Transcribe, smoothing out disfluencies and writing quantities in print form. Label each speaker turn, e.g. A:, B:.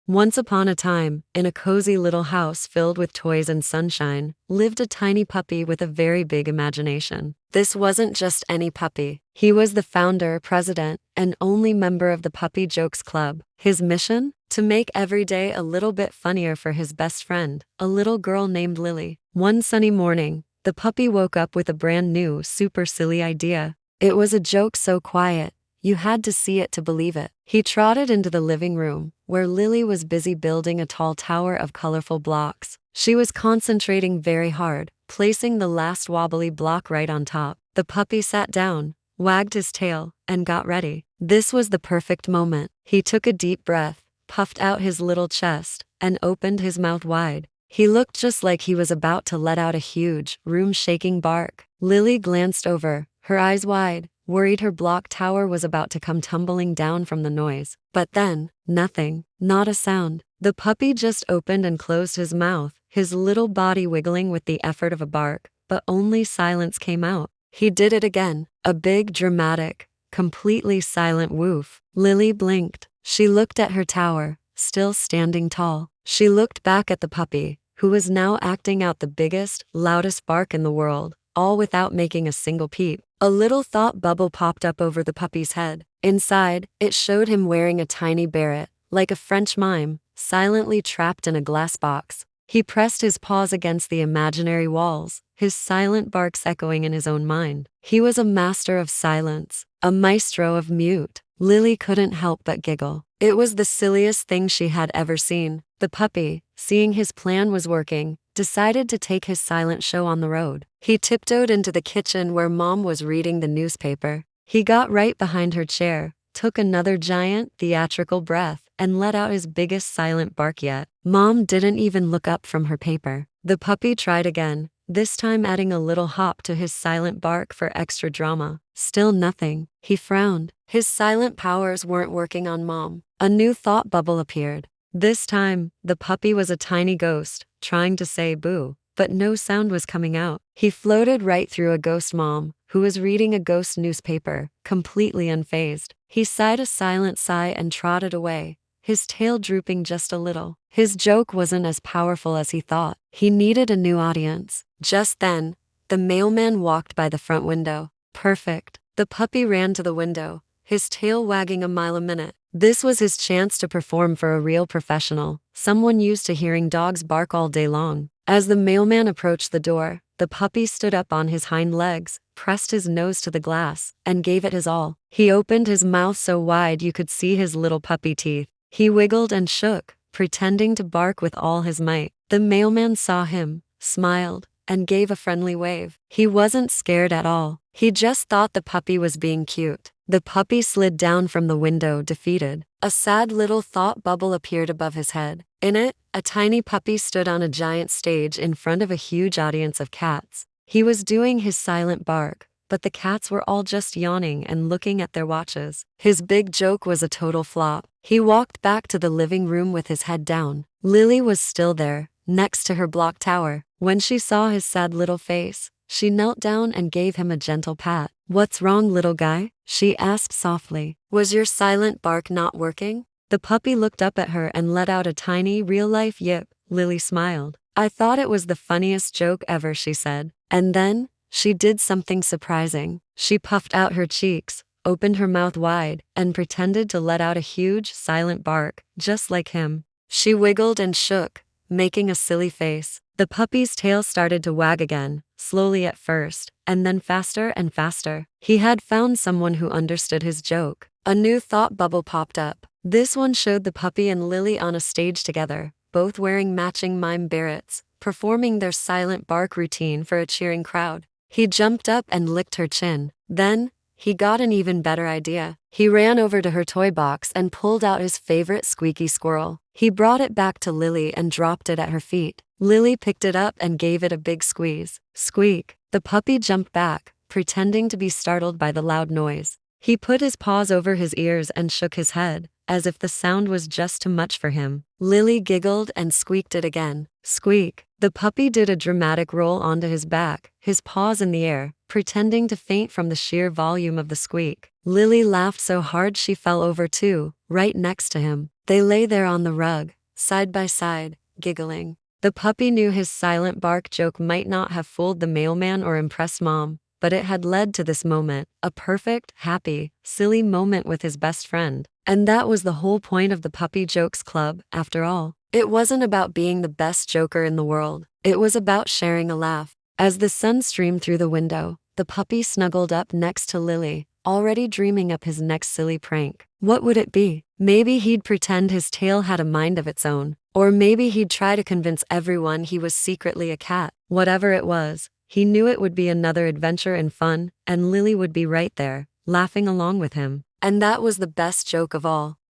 A: Once upon a time, in a cozy little house filled with toys and sunshine, lived a tiny puppy with a very big imagination. This wasn't just any puppy. He was the founder, president, and only member of the Puppy Jokes Club. His mission? To make every day a little bit funnier for his best friend, a little girl named Lily. One sunny morning, the puppy woke up with a brand new, super silly idea. It was a joke so quiet, you had to see it to believe it. He trotted into the living room, where Lily was busy building a tall tower of colorful blocks. She was concentrating very hard, placing the last wobbly block right on top. The puppy sat down, wagged his tail, and got ready. This was the perfect moment. He took a deep breath, puffed out his little chest, and opened his mouth wide. He looked just like he was about to let out a huge, room-shaking bark. Lily glanced over, her eyes wide, worried her block tower was about to come tumbling down from the noise. But then, nothing, not a sound. The puppy just opened and closed his mouth, his little body wiggling with the effort of a bark, but only silence came out. He did it again, a big, dramatic, completely silent woof. Lily blinked. She looked at her tower, still standing tall. She looked back at the puppy, who was now acting out the biggest, loudest bark in the world, all without making a single peep. A little thought bubble popped up over the puppy's head. Inside, it showed him wearing a tiny beret, like a French mime, silently trapped in a glass box. He pressed his paws against the imaginary walls, his silent barks echoing in his own mind. He was a master of silence, a maestro of mute. Lily couldn't help but giggle. It was the silliest thing she had ever seen. The puppy, seeing his plan was working, decided to take his silent show on the road. He tiptoed into the kitchen where Mom was reading the newspaper. He got right behind her chair, took another giant, theatrical breath, and let out his biggest silent bark yet. Mom didn't even look up from her paper. The puppy tried again, this time adding a little hop to his silent bark for extra drama. Still nothing. He frowned. His silent powers weren't working on Mom. A new thought bubble appeared. This time, the puppy was a tiny ghost, trying to say boo, but no sound was coming out. He floated right through a ghost mom, who was reading a ghost newspaper, completely unfazed. He sighed a silent sigh and trotted away, his tail drooping just a little. His joke wasn't as powerful as he thought. He needed a new audience. Just then, the mailman walked by the front window. Perfect. The puppy ran to the window, his tail wagging a mile a minute. This was his chance to perform for a real professional, someone used to hearing dogs bark all day long. As the mailman approached the door, the puppy stood up on his hind legs, pressed his nose to the glass, and gave it his all. He opened his mouth so wide you could see his little puppy teeth. He wiggled and shook, pretending to bark with all his might. The mailman saw him, smiled, and gave a friendly wave. He wasn't scared at all. He just thought the puppy was being cute. The puppy slid down from the window, defeated. A sad little thought bubble appeared above his head. In it, a tiny puppy stood on a giant stage in front of a huge audience of cats. He was doing his silent bark, but the cats were all just yawning and looking at their watches. His big joke was a total flop. He walked back to the living room with his head down. Lily was still there, next to her block tower. When she saw his sad little face, she knelt down and gave him a gentle pat. "What's wrong, little guy?" she asked softly. "Was your silent bark not working?" The puppy looked up at her and let out a tiny, real-life yip. Lily smiled. "I thought it was the funniest joke ever," she said. And then, she did something surprising. She puffed out her cheeks, opened her mouth wide, and pretended to let out a huge, silent bark, just like him. She wiggled and shook, making a silly face. The puppy's tail started to wag again, slowly at first, and then faster and faster. He had found someone who understood his joke. A new thought bubble popped up. This one showed the puppy and Lily on a stage together, both wearing matching mime berets, performing their silent bark routine for a cheering crowd. He jumped up and licked her chin. Then, he got an even better idea. He ran over to her toy box and pulled out his favorite squeaky squirrel. He brought it back to Lily and dropped it at her feet. Lily picked it up and gave it a big squeeze. Squeak! The puppy jumped back, pretending to be startled by the loud noise. He put his paws over his ears and shook his head, as if the sound was just too much for him. Lily giggled and squeaked it again. Squeak! The puppy did a dramatic roll onto his back, his paws in the air, pretending to faint from the sheer volume of the squeak. Lily laughed so hard she fell over too, right next to him. They lay there on the rug, side by side, giggling. The puppy knew his silent bark joke might not have fooled the mailman or impressed Mom, but it had led to this moment, a perfect, happy, silly moment with his best friend. And that was the whole point of the Puppy Jokes Club, after all. It wasn't about being the best joker in the world. It was about sharing a laugh. As the sun streamed through the window, the puppy snuggled up next to Lily, already dreaming up his next silly prank. What would it be? Maybe he'd pretend his tail had a mind of its own. Or maybe he'd try to convince everyone he was secretly a cat. Whatever it was, he knew it would be another adventure and fun, and Lily would be right there, laughing along with him. And that was the best joke of all.